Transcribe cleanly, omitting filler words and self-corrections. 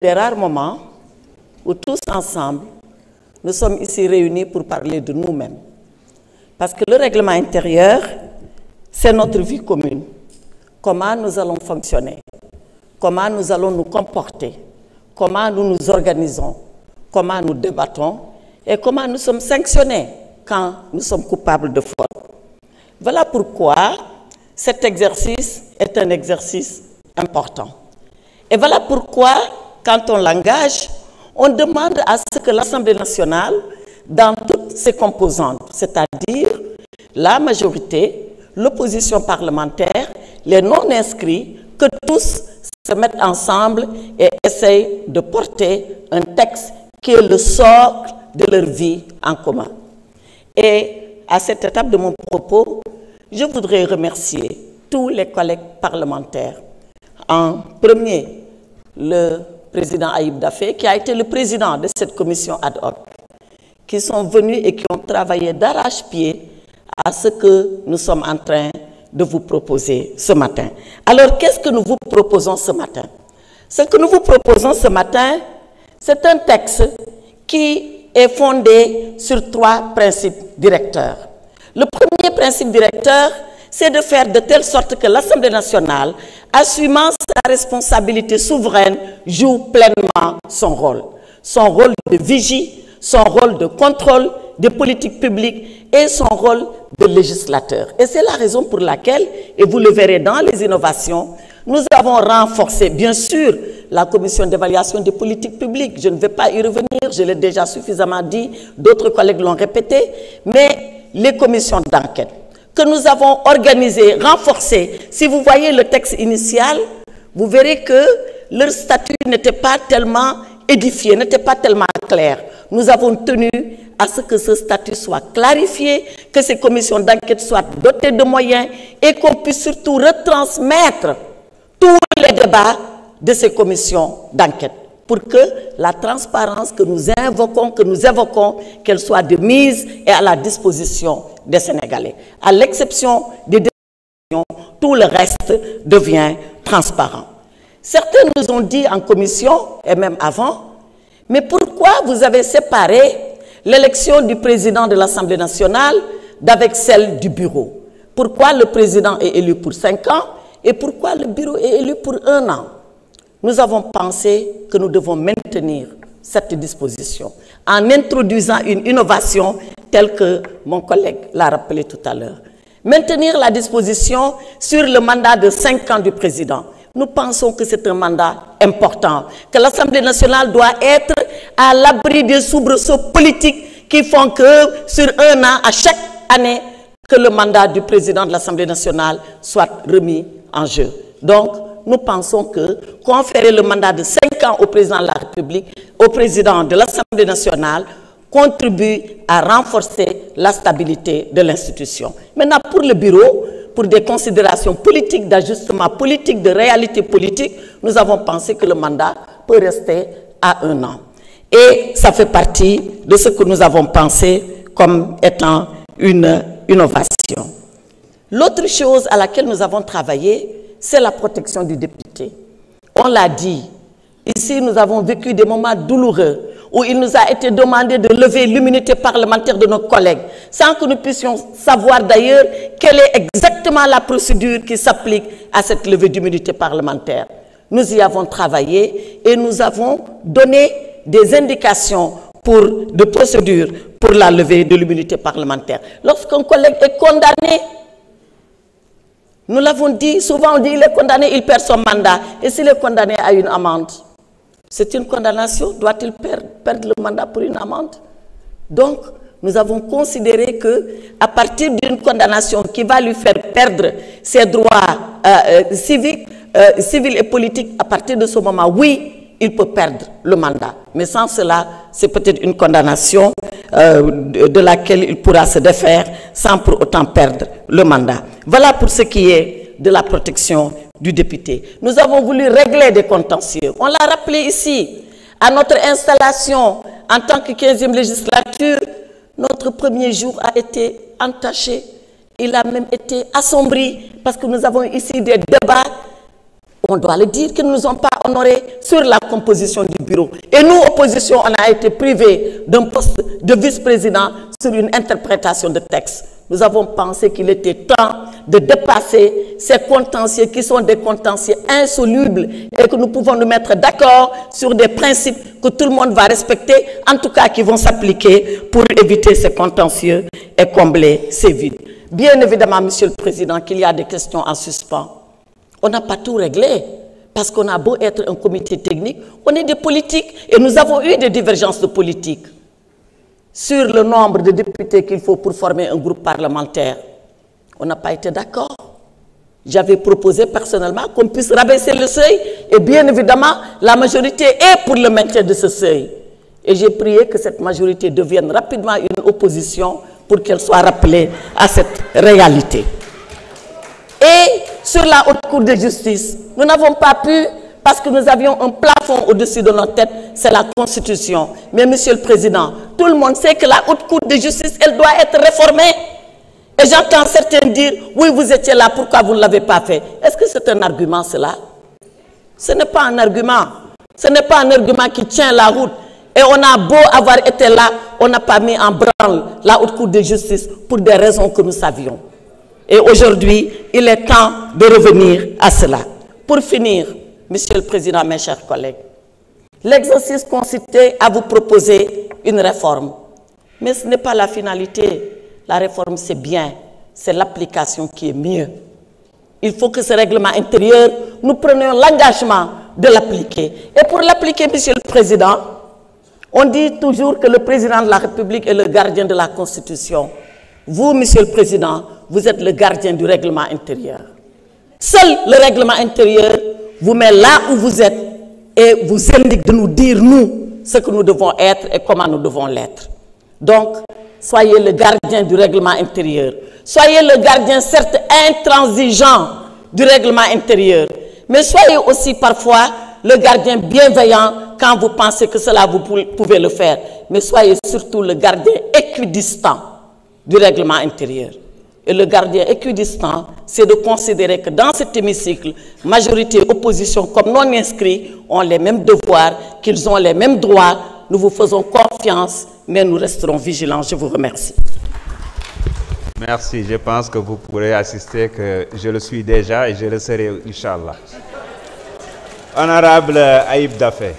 des rares moments où tous ensemble, nous sommes ici réunis pour parler de nous-mêmes. Parce que le règlement intérieur, c'est notre vie commune. Comment nous allons fonctionner, comment nous allons nous comporter, comment nous nous organisons, comment nous débattons et comment nous sommes sanctionnés quand nous sommes coupables de faute. Voilà pourquoi cet exercice est un exercice important. Et voilà pourquoi, quand on l'engage, on demande à ce que l'Assemblée nationale, dans toutes ses composantes, c'est-à-dire la majorité, l'opposition parlementaire, les non-inscrits, que tous se mettent ensemble et essayent de porter un texte qui est le socle de leur vie en commun. Et à cette étape de mon propos, je voudrais remercier tous les collègues parlementaires. En premier, le président Ayib Daffé, qui a été le président de cette commission ad hoc, qui sont venus et qui ont travaillé d'arrache-pied à ce que nous sommes en train de vous proposer ce matin. Alors, qu'est-ce que nous vous proposons ce matin? Ce que nous vous proposons ce matin, c'est un texte qui est fondé sur 3 principes directeurs. Le premier principe directeur, c'est de faire de telle sorte que l'Assemblée nationale, assumant sa responsabilité souveraine, joue pleinement son rôle. Son rôle de vigie, son rôle de contrôle des politiques publiques et son rôle de législateur. Et c'est la raison pour laquelle, et vous le verrez dans les innovations, nous avons renforcé, bien sûr, la commission d'évaluation des politiques publiques. Je ne vais pas y revenir, je l'ai déjà suffisamment dit, d'autres collègues l'ont répété, mais les commissions d'enquête que nous avons organisées, renforcées. Si vous voyez le texte initial, vous verrez que leur statut n'était pas tellement édifié, n'était pas tellement clair. Nous avons tenu à ce que ce statut soit clarifié, que ces commissions d'enquête soient dotées de moyens et qu'on puisse surtout retransmettre tous les débats de ces commissions d'enquête pour que la transparence que nous évoquons, qu'elle soit de mise et à la disposition des Sénégalais. À l'exception des décisions, tout le reste devient transparent. Certains nous ont dit en commission, et même avant, mais pourquoi vous avez séparé l'élection du président de l'Assemblée nationale d'avec celle du bureau? Pourquoi le président est élu pour 5 ans et pourquoi le bureau est élu pour 1 an? Nous avons pensé que nous devons maintenir cette disposition en introduisant une innovation telle que mon collègue l'a rappelé tout à l'heure. Maintenir la disposition sur le mandat de 5 ans du président. Nous pensons que c'est un mandat important, que l'Assemblée nationale doit être à l'abri des soubresauts politiques qui font que sur 1 an, à chaque année, que le mandat du président de l'Assemblée nationale soit remis en jeu. Donc, nous pensons que conférer le mandat de 5 ans au président de la République, au président de l'Assemblée nationale, contribue à renforcer la stabilité de l'institution. Maintenant, pour le bureau, pour des considérations politiques, d'ajustement politique, de réalité politique, nous avons pensé que le mandat peut rester à 1 an. Et ça fait partie de ce que nous avons pensé comme étant une innovation. L'autre chose à laquelle nous avons travaillé, c'est la protection du député. On l'a dit, ici nous avons vécu des moments douloureux où il nous a été demandé de lever l'immunité parlementaire de nos collègues, sans que nous puissions savoir d'ailleurs quelle est exactement la procédure qui s'applique à cette levée d'immunité parlementaire. Nous y avons travaillé et nous avons donné des indications de procédure pour la levée de l'immunité parlementaire. Lorsqu'un collègue est condamné, nous l'avons dit, souvent on dit il est condamné, il perd son mandat. Et s'il est condamné à une amende, c'est une condamnation, doit-il perdre le mandat pour une amende? Donc, nous avons considéré qu'à partir d'une condamnation qui va lui faire perdre ses droits civils et politiques, à partir de ce moment, oui, il peut perdre le mandat. Mais sans cela, c'est peut-être une condamnation de laquelle il pourra se défaire sans pour autant perdre le mandat. Voilà pour ce qui est de la protection du député. Nous avons voulu régler des contentieux. On l'a rappelé ici, à notre installation en tant que 15e législature, notre premier jour a été entaché. Il a même été assombri parce que nous avons ici des débats on doit le dire, qu'ils ne nous ont pas honorés sur la composition du bureau. Et nous, opposition, on a été privés d'un poste de vice-président sur une interprétation de texte. Nous avons pensé qu'il était temps de dépasser ces contentieux qui sont des contentieux insolubles et que nous pouvons nous mettre d'accord sur des principes que tout le monde va respecter, en tout cas qui vont s'appliquer pour éviter ces contentieux et combler ces vides. Bien évidemment, Monsieur le Président, qu'il y a des questions en suspens. On n'a pas tout réglé, parce qu'on a beau être un comité technique, on est des politiques et nous avons eu des divergences de politique sur le nombre de députés qu'il faut pour former un groupe parlementaire. On n'a pas été d'accord. J'avais proposé personnellement qu'on puisse rabaisser le seuil et bien évidemment, la majorité est pour le maintien de ce seuil. Et j'ai prié que cette majorité devienne rapidement une opposition pour qu'elle soit rappelée à cette réalité. Et sur la Haute Cour de justice, nous n'avons pas pu, parce que nous avions un plafond au-dessus de notre tête, c'est la Constitution. Mais Monsieur le Président, tout le monde sait que la Haute Cour de justice, elle doit être réformée. Et j'entends certains dire, oui, vous étiez là, pourquoi vous ne l'avez pas fait? Est-ce que c'est un argument, cela? Ce n'est pas un argument. Ce n'est pas un argument qui tient la route. Et on a beau avoir été là, on n'a pas mis en branle la Haute Cour de justice pour des raisons que nous savions. Et aujourd'hui, il est temps de revenir à cela. Pour finir, Monsieur le Président, mes chers collègues, l'exercice consistait à vous proposer une réforme. Mais ce n'est pas la finalité. La réforme, c'est bien. C'est l'application qui est mieux. Il faut que ce règlement intérieur, nous prenions l'engagement de l'appliquer. Et pour l'appliquer, Monsieur le Président, on dit toujours que le Président de la République est le gardien de la Constitution. Vous, Monsieur le Président, vous êtes le gardien du règlement intérieur. Seul le règlement intérieur vous met là où vous êtes et vous indique de nous dire, nous, ce que nous devons être et comment nous devons l'être. Donc, soyez le gardien du règlement intérieur. Soyez le gardien, certes, intransigeant du règlement intérieur. Mais soyez aussi parfois le gardien bienveillant quand vous pensez que cela vous pouvez le faire. Mais soyez surtout le gardien équidistant du règlement intérieur. Et le gardien équidistant, c'est de considérer que dans cet hémicycle, majorité, opposition comme non inscrits ont les mêmes devoirs, qu'ils ont les mêmes droits. Nous vous faisons confiance, mais nous resterons vigilants. Je vous remercie. Merci. Je pense que vous pourrez assister que je le suis déjà et je le serai, Inch'Allah. Honorable Ayib Daffé.